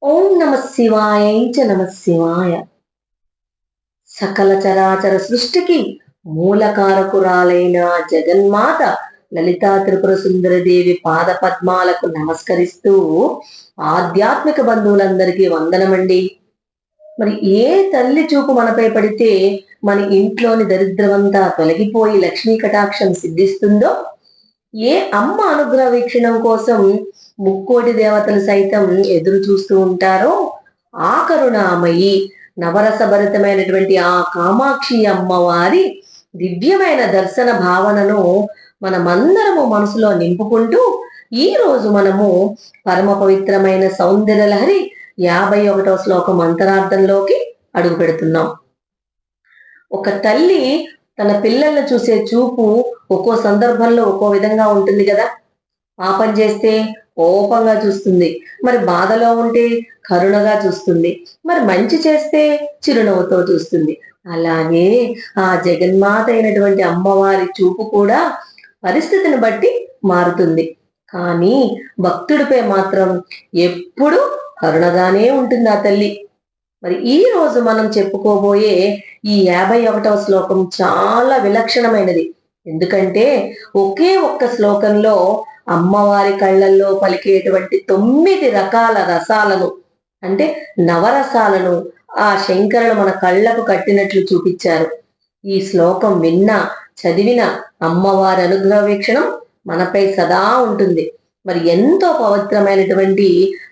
ఓం నమ శివాయ చ నమ శివాయ. సకల చరాచర సృష్టికి మూలకారకురాలైన జగన్మాత లలితా త్రిపుర సుందరదేవి పాద పద్మాలకు నమస్కరిస్తూ ఆధ్యాత్మిక బంధువులందరికీ వందనమండి. మరి ఏ తల్లి చూపు మనపై పడితే మన ఇంట్లోని దరిద్రమంతా తొలగిపోయి లక్ష్మీ కటాక్షం సిద్ధిస్తుందో, ఏ అమ్మ అనుగ్రహ వీక్షణం కోసం ముక్కోటి దేవతలు సైతం ఎదురు చూస్తూ ఉంటారో, ఆ కరుణామయి నవరసభరితమైనటువంటి ఆ కామాక్షి అమ్మవారి దివ్యమైన దర్శన భావనను మనమందరము మనసులో నింపుకుంటూ ఈ రోజు మనము పరమ పవిత్రమైన సౌందర్యలహరి 51వ శ్లోకం అంతరార్థంలోకి అడుగు పెడుతున్నాం. ఒక తల్లి తన పిల్లల్ని చూసే చూపు ఒక్కో సందర్భంలో ఒక్కో విధంగా ఉంటుంది కదా. పాపం చేస్తే కోపంగా చూస్తుంది, మరి బాధలో ఉంటే కరుణగా చూస్తుంది, మరి మంచి చేస్తే చిరునవ్వుతో చూస్తుంది. అలాగే ఆ జగన్మాత అయినటువంటి అమ్మవారి చూపు కూడా పరిస్థితిని బట్టి మారుతుంది. కానీ భక్తుడిపై మాత్రం ఎప్పుడు కరుణగానే ఉంటుంది ఆ తల్లి. మరి ఈ రోజు మనం చెప్పుకోబోయే ఈ 51వ శ్లోకం చాలా విలక్షణమైనది. ఎందుకంటే ఒకే ఒక్క శ్లోకంలో అమ్మవారి కళ్ళల్లో పలికేటువంటి 9 రకాల రసాలను, అంటే నవరసాలను ఆ శంకరులు మన కళ్ళకు కట్టినట్లు చూపించారు. ఈ శ్లోకం విన్నా చదివిన అమ్మవారి అనుగ్రహ వీక్షణం మనపై సదా ఉంటుంది. మరి ఎంతో పవిత్రమైనటువంటి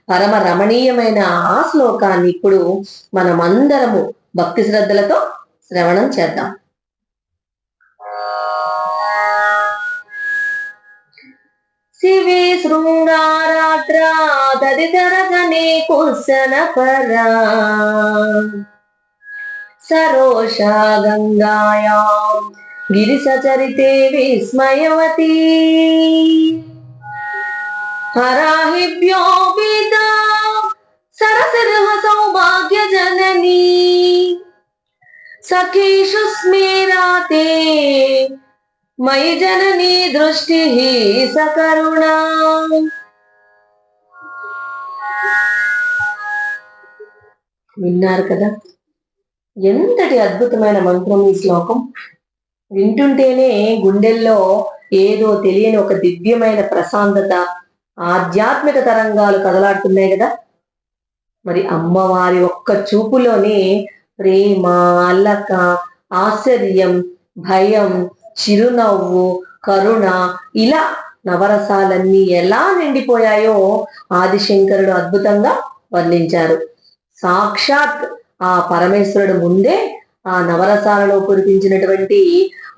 పరమ రమణీయమైన ఆ శ్లోకాన్ని ఇప్పుడు మనమందరము భక్తి శ్రద్ధలతో శ్రవణం చేద్దాం. శివే శృంగారాద్రా తదితరగనే కుశన పరా సరోషా గంగాయాం గిరిసచరితే విస్మయవతి హరాహిభ్యో పీతా సరసరహ సౌభాగ్య జననీ సఖీషు స్మేరాతే మయి జననీ దృష్టి సకరుణా. విన్నారు కదా, ఎంతటి అద్భుతమైన మంత్రం ఈ శ్లోకం. వింటుంటేనే గుండెల్లో ఏదో తెలియని ఒక దివ్యమైన ప్రశాంతత, ఆధ్యాత్మిక తరంగాలు కదలాడుతున్నాయి కదా. మరి అమ్మవారి ఒక్క చూపులోనే ప్రేమ, అల్లక, ఆశ్చర్యం, భయం, చిరునవ్వు, కరుణ, ఇలా నవరసాలన్నీ ఎలా నిండిపోయాయో ఆదిశంకరుడు అద్భుతంగా వర్ణించారు. సాక్షాత్ ఆ పరమేశ్వరుడు ముందే ఆ నవరసాలలో కురిపించినటువంటి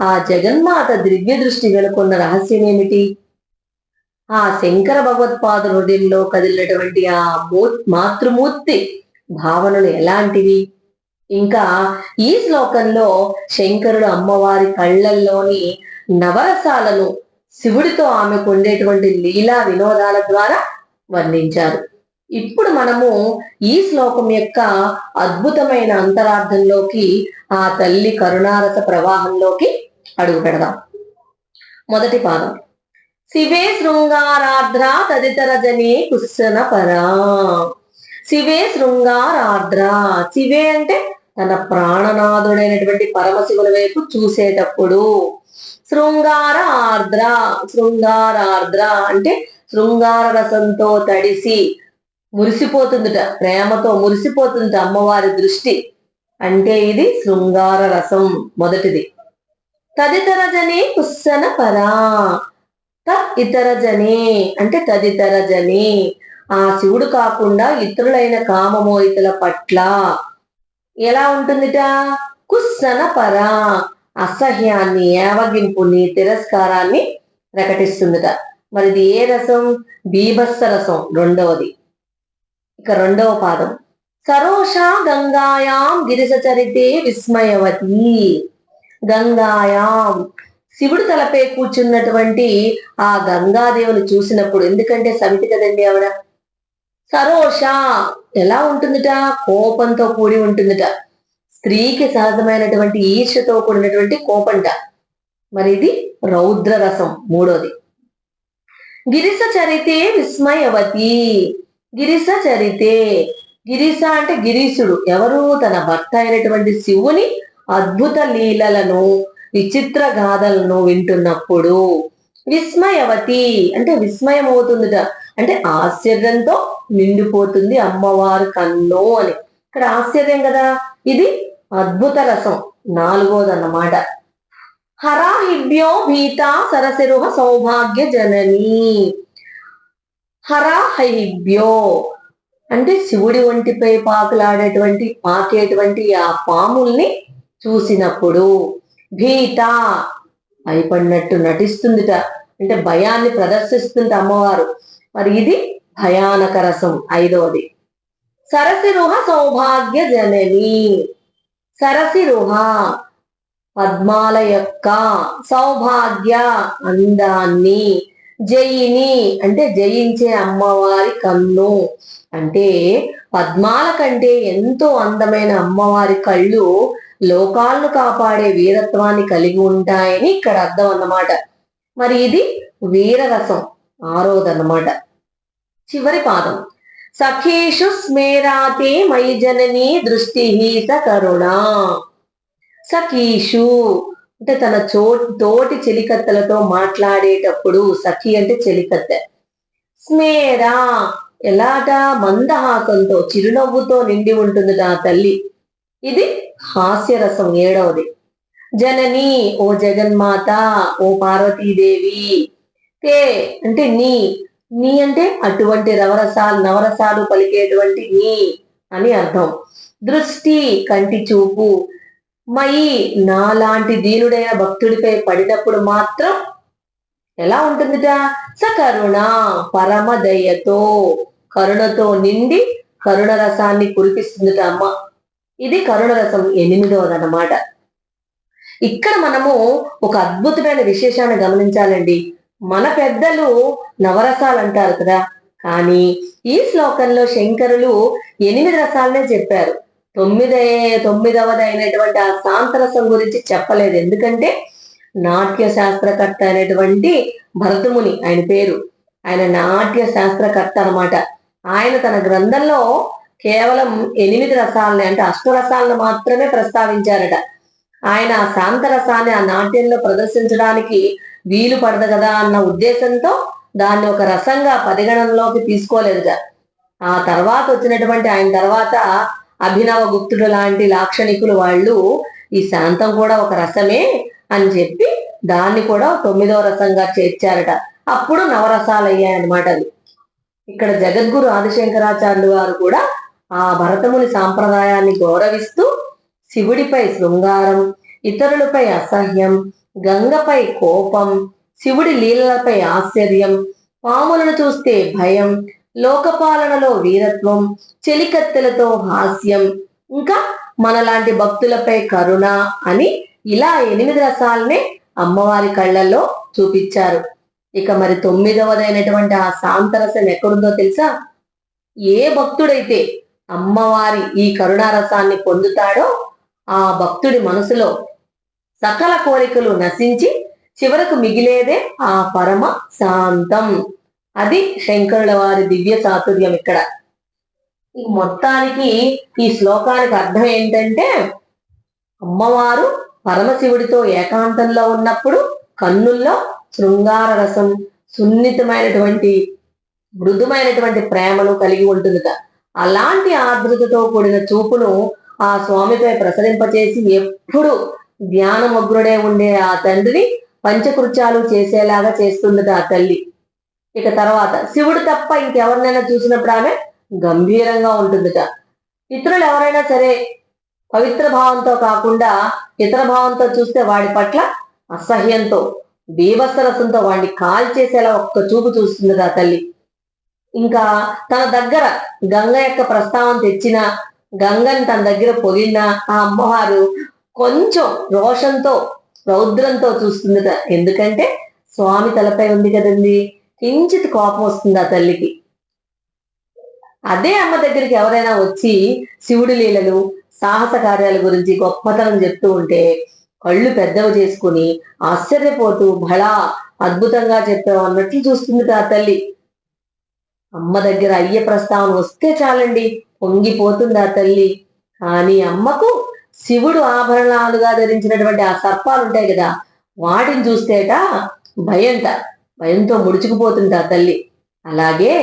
ఆ జగన్మాత దివ్య దృష్టి వెలుకొన్న రహస్యం ఏమిటి? ఆ శంకర భగవత్పాద హృదయంలో కదిలినటువంటి ఆ మాతృమూర్తి భావనలు ఎలాంటివి? ఇంకా ఈ శ్లోకంలో శంకరుడు అమ్మవారి కళ్ళల్లోని నవరసాలను శివుడితో ఆమెకు ఉండేటువంటి లీలా వినోదాల ద్వారా వర్ణించారు. ఇప్పుడు మనము ఈ శ్లోకం యొక్క అద్భుతమైన అంతరార్థంలోకి, ఆ తల్లి కరుణారస ప్రవాహంలోకి అడుగు పెడదాం. మొదటి పాదం, శివే శృంగారార్ద్ర తదితర జనే కుశన పరా. శివే శృంగారార్ద్ర, శివే అంటే తన ప్రాణనాథుడైనటువంటి పరమశివుని వైపు చూసేటప్పుడు. శృంగార ఆర్ద్ర, శృంగారార్ద్ర అంటే శృంగార రసంతో తడిసి మురిసిపోతుందిట, ప్రేమతో మురిసిపోతుందిట అమ్మవారి దృష్టి. అంటే ఇది శృంగార రసం మొదటిది. తదితర జనే కుశన పరా, ఇతర జనే అంటే తదితర జనే, ఆ శివుడు కాకుండా ఇతరులైన కామమోహితుల పట్ల ఎలా ఉంటుందిట? కుశన పరా, అసహ్యాన్ని, ఏవగింపుని, తిరస్కారాన్ని ప్రకటిస్తుందిట. మరి ఇది ఏ రసం? బీభత్స రసం రెండవది. ఇక రెండవ పాదం, సరోషా గంగాయాం గిరిసచరితే విస్మయవతి. గంగాయాం, శివుడు తలపై కూర్చున్నటువంటి ఆ గంగాదేవుని చూసినప్పుడు, ఎందుకంటే సమితి కదండి ఆవిడ. సరోష ఎలా ఉంటుందిట? కోపంతో కూడి ఉంటుందిట. స్త్రీకి సహజమైనటువంటి ఈర్ష్యతో కూడినటువంటి కోపంట. మరి ఇది రౌద్ర రసం మూడోది. గిరిస చరితే విస్మయవతి, గిరిస చరితే గిరీశ అంటే గిరీశుడు. ఎవరు? తన భర్త అయినటువంటి శివుని అద్భుత లీలలను, విచిత్ర గాథలను వింటున్నప్పుడు. విస్మయవతి అంటే విస్మయం అవుతుందిట, అంటే ఆశ్చర్యంతో నిండిపోతుంది అమ్మవారు కన్ను అని. ఇక్కడ ఆశ్చర్యం కదా, ఇది అద్భుత రసం నాలుగోదన్నమాట. హరాహిభ్యో భీత సరసిరుహ సౌభాగ్య జనని. హరాహిభ్యో అంటే శివుడి ఒంటిపై పాకేటువంటి ఆ పాముల్ని చూసినప్పుడు. భీత భయపడినట్టు నటిస్తుందిట, అంటే భయాన్ని ప్రదర్శిస్తుంది అమ్మవారు. మరి ఇది భయానక రసం ఐదవది. సరసిరుహ సౌభాగ్య జనని. సరసిరుహ పద్మాల యొక్క, సౌభాగ్య అందాన్ని, జయిని అంటే జయించే అమ్మవారి కన్ను. అంటే పద్మాల కంటే ఎంతో అందమైన అమ్మవారి కళ్ళు లోకాలను కాపాడే వీరత్వాన్ని కలిగి ఉంటాయని ఇక్కడ అర్థం అన్నమాట. మరి ఇది వీరరసం ఆరోదన్నమాట. చివరి పాదం. సఖీషు స్మేరాతే మై జననీ దృష్టి కరుణ. సఖీషు అంటే తన తోటి చెలికత్తెలతో మాట్లాడేటప్పుడు, సఖి అంటే చెలికత్తె. స్మేరా ఎలాట, మందహాసంతో చిరునవ్వుతో నిండి ఉంటుంది ఆ తల్లి. ఇది హాస్యరసం ఏడవది. జనని ఓ జగన్మాత, ఓ పార్వతీదేవి. తే అంటే నీ, నీ అంటే అటువంటి నవరసాలు పలికేటువంటి నీ అని అర్థం. దృష్టి కంటి చూపు. మయి నాలాంటి దీనుడైన భక్తుడిపై పడినప్పుడు మాత్రం ఎలా ఉంటుందిట, సకరుణ పరమ దయతో, కరుణతో నిండి కరుణ రసాన్ని కురిపిస్తుందిట అమ్మ. ఇది కరుణ రసం ఎనిమిదవదన్నమాట. ఇక్కడ మనము ఒక అద్భుతమైన విశేషాన్ని గమనించాలండి. మన పెద్దలు నవరసాలు అంటారు కదా, కానీ ఈ శ్లోకంలో శంకరులు 8 రసాలనే చెప్పారు. తొమ్మిదవది అయినటువంటి ఆ శాంతరసం గురించి చెప్పలేదు. ఎందుకంటే నాట్య శాస్త్రకర్త అయినటువంటి భరతముని ఆయన పేరు, ఆయన నాట్య శాస్త్రకర్త అనమాట. ఆయన తన గ్రంథంలో కేవలం 8 రసాలని, అంటే అష్టరసాలను మాత్రమే ప్రస్తావించారట. ఆయన ఆ శాంతరసాన్ని ఆ నాట్యంలో ప్రదర్శించడానికి వీలు పడదు కదా అన్న ఉద్దేశంతో దాన్ని ఒక రసంగా పరిగణనలోకి తీసుకోలేదుట. ఆ తర్వాత వచ్చినటువంటి ఆయన తర్వాత అభినవ గుప్తుడు లాంటి లాక్షణికులు వాళ్ళు ఈ శాంతం కూడా ఒక రసమే అని చెప్పి దాన్ని కూడా 9వ రసంగా చేర్చారట. అప్పుడు నవరసాలు అయ్యాయన్నమాట. అది ఇక్కడ జగద్గురు ఆదిశంకరాచార్యులు వారు కూడా ఆ భరతముని సాంప్రదాయాన్ని గౌరవిస్తూ శివుడిపై శృంగారం, ఇతరులపై అసహ్యం, గంగపై కోపం, శివుడి లీలలపై ఆశ్చర్యం, పాములను చూస్తే భయం, లోకపాలనలో వీరత్వం, చెలికత్తెలతో హాస్యం, ఇంకా మనలాంటి భక్తులపై కరుణ అని ఇలా 8 రసాలనే అమ్మవారి కళ్ళల్లో చూపించారు. ఇక మరి 9వదైనటువంటి ఆ శాంతరసం ఎక్కడుందో తెలుసా? ఏ భక్తుడైతే అమ్మవారి ఈ కరుణారసాన్ని పొందుతాడో ఆ భక్తుడి మనసులో సకల కోరికలు నశించి చివరకు మిగిలేదే ఆ పరమ శాంతం. అది శంకరుల వారి దివ్య చాతుర్యం. ఇక్కడ మొత్తానికి ఈ శ్లోకానికి అర్థం ఏంటంటే, అమ్మవారు పరమశివుడితో ఏకాంతంలో ఉన్నప్పుడు కన్నుల్లో శృంగార రసం, సున్నితమైనటువంటి మృదుమైనటువంటి ప్రేమను కలిగి ఉంటుందిట. అలాంటి ఆర్ద్రతతో కూడిన చూపును ఆ స్వామిపై ప్రసరింపచేసి ఎప్పుడు ధ్యానమగ్నుడే ఉండే ఆ తండ్రిని పంచకృత్యాలు చేసేలాగా చేస్తుందిట ఆ తల్లి. ఇక తర్వాత శివుడు తప్ప ఇంకెవరినైనా చూసినప్పుడు ఆమె గంభీరంగా ఉంటుందిట. ఇతరులు ఎవరైనా సరే పవిత్ర భావంతో కాకుండా ఇతర భావంతో చూస్తే వాడి పట్ల అసహ్యంతో, బీభత్సరసంతో వాడిని కాల్చేసేలా ఒక్క చూపు చూస్తుంది ఆ తల్లి. ఇంకా తన దగ్గర గంగ యొక్క ప్రస్తావన తెచ్చిన, గంగని తన దగ్గర పొగిడిన ఆ అమ్మవారు కొంచెం రోషంతో, రౌద్రంతో చూస్తుందిట. ఎందుకంటే స్వామి తలపై ఉంది కదండి, కించిత్ కోపం వస్తుంది ఆ తల్లికి. అదే అమ్మ దగ్గరికి ఎవరైనా వచ్చి శివుడి లీలలు, సాహస కార్యాల గురించి గొప్పతనం చెప్తూ ఉంటే కళ్ళు పెద్దవి చేసుకుని ఆశ్చర్యపోతూ బలా అద్భుతంగా చెప్పావు అన్నట్లు చూస్తుంది ఆ తల్లి. అమ్మ దగ్గర అయ్య ప్రస్తావన వస్తే చాలండి, పొంగిపోతుంది ఆ తల్లి. కానీ అమ్మకు శివుడు ఆభరణాలుగా ధరించినటువంటి ఆ సర్పాలు ఉంటాయి కదా, వాటిని చూస్తేట భయంట. భయంతో ముడుచుకుపోతుంది ఆ తల్లి. అలాగే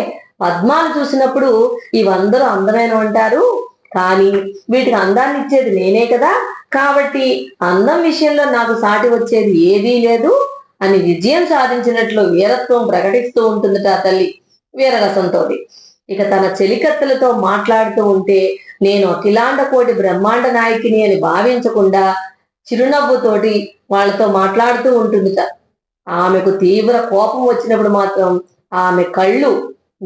పద్మాలు చూసినప్పుడు ఇవందరూ అందమైన అంటారు, కానీ వీటికి అందాన్ని ఇచ్చేది నేనే కదా, కాబట్టి అందం విషయంలో నాకు సాటి వచ్చేది ఏదీ లేదు అని విజయం సాధించినట్లు వీరత్వం ప్రకటిస్తూ ఉంటుందట ఆ తల్లి వీరరసంతో. ఇక తన చెలికత్తెలతో మాట్లాడుతూ ఉంటే నేను అఖిలాండ కోటి బ్రహ్మాండ నాయకిని అని భావించకుండా చిరునవ్వుతోటి వాళ్ళతో మాట్లాడుతూ ఉంటుందిట. ఆమెకు తీవ్ర కోపం వచ్చినప్పుడు మాత్రం ఆమె కళ్ళు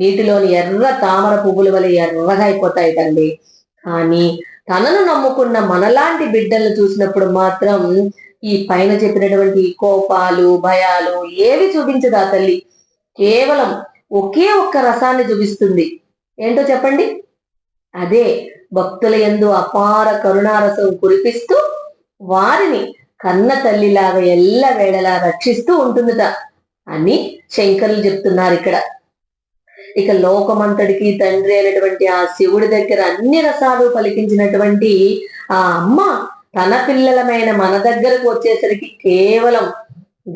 నీటిలోని ఎర్ర తామర పువ్వుల వలె ఎర్రగా అయిపోతాయిటండి. కానీ తనను నమ్ముకున్న మనలాంటి బిడ్డలను చూసినప్పుడు మాత్రం ఈ పైన చెప్పినటువంటి కోపాలు భయాలు ఏవి చూపించదు ఆ తల్లి. కేవలం ఒకే ఒక్క రసాన్ని చూపిస్తుంది. ఏంటో చెప్పండి? అదే భక్తుల యందు అపార కరుణారసం కురిపిస్తూ వారిని కన్న తల్లిలాగా ఎల్లవేళలా రక్షిస్తూ ఉంటుందట అని శంకరులు చెప్తున్నారు ఇక్కడ. ఇక లోకమంతటికి తండ్రి అయినటువంటి ఆ శివుడి దగ్గర అన్ని రసాలు పలికించినటువంటి ఆ అమ్మ తన పిల్లలమైన మన దగ్గరకు వచ్చేసరికి కేవలం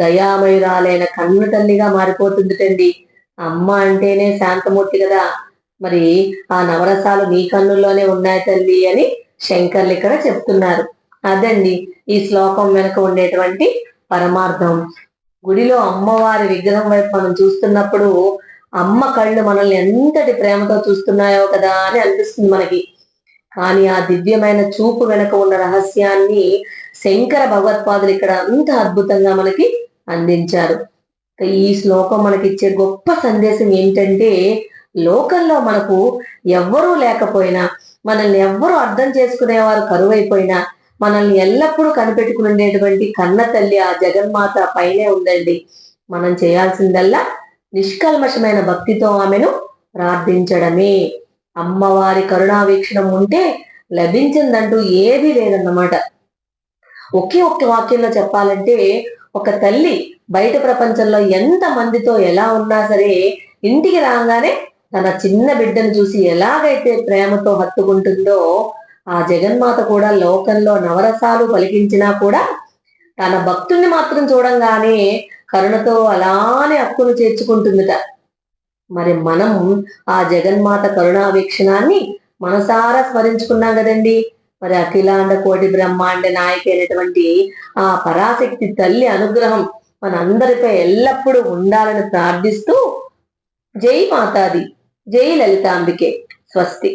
దయామయురాలైన కన్ను తల్లిగా మారిపోతుందిటండి. అమ్మ అంటేనే శాంతమూర్తి కదా, మరి ఆ నవరసాలు నీ కన్నుల్లోనే ఉన్నాయి తల్లి అని శంకర్లు ఇక్కడ చెప్తున్నారు. అదండి ఈ శ్లోకం వెనుక ఉండేటువంటి పరమార్థం. గుడిలో అమ్మవారి విగ్రహం వైపు మనం చూస్తున్నప్పుడు అమ్మ కళ్ళు మనల్ని ఎంతటి ప్రేమతో చూస్తున్నాయో కదా అని అనిపిస్తుంది మనకి. కానీ ఆ దివ్యమైన చూపు వెనుక ఉన్న రహస్యాన్ని శంకర భగవత్పాదులు ఇక్కడ అంత అద్భుతంగా మనకి అందించారు. ఈ శ్లోకం మనకిచ్చే గొప్ప సందేశం ఏంటంటే, లోకంలో మనకు ఎవ్వరూ లేకపోయినా, మనల్ని ఎవ్వరూ అర్థం చేసుకునేవారు కరువైపోయినా, మనల్ని ఎల్లప్పుడూ కనిపెట్టుకుని ఉండేటువంటి కన్న తల్లి ఆ జగన్మాత పైనే ఉందండి. మనం చేయాల్సిందల్లా నిష్కల్మషమైన భక్తితో ఆమెను ప్రార్థించడమే. అమ్మవారి కరుణా వీక్షణం ఉంటే లభించిందంటూ ఏదీ లేదన్నమాట. ఒకే ఒక్క వాక్యంలో చెప్పాలంటే, ఒక తల్లి బయట ప్రపంచంలో ఎంత మందితో ఎలా ఉన్నా సరే ఇంటికి రాగానే తన చిన్న బిడ్డను చూసి ఎలాగైతే ప్రేమతో హత్తుకుంటుందో, ఆ జగన్మాత కూడా లోకంలో నవరసాలు పలికించినా కూడా తన భక్తుణ్ణి మాత్రం చూడంగానే కరుణతో అలానే హక్కును చేర్చుకుంటుందిట. మరి మనం ఆ జగన్మాత కరుణా వీక్షణాన్ని మనసారా స్మరించుకున్నాం కదండి. మరి అఖిలాండ కోటి బ్రహ్మాండ నాయకి అయినటువంటి ఆ పరాశక్తి తల్లి అనుగ్రహం మనందరిపై ఎల్లప్పుడూ ఉండాలని ప్రార్థిస్తూ, జై మాతాది, జై లలితాంబికే, స్వస్తి.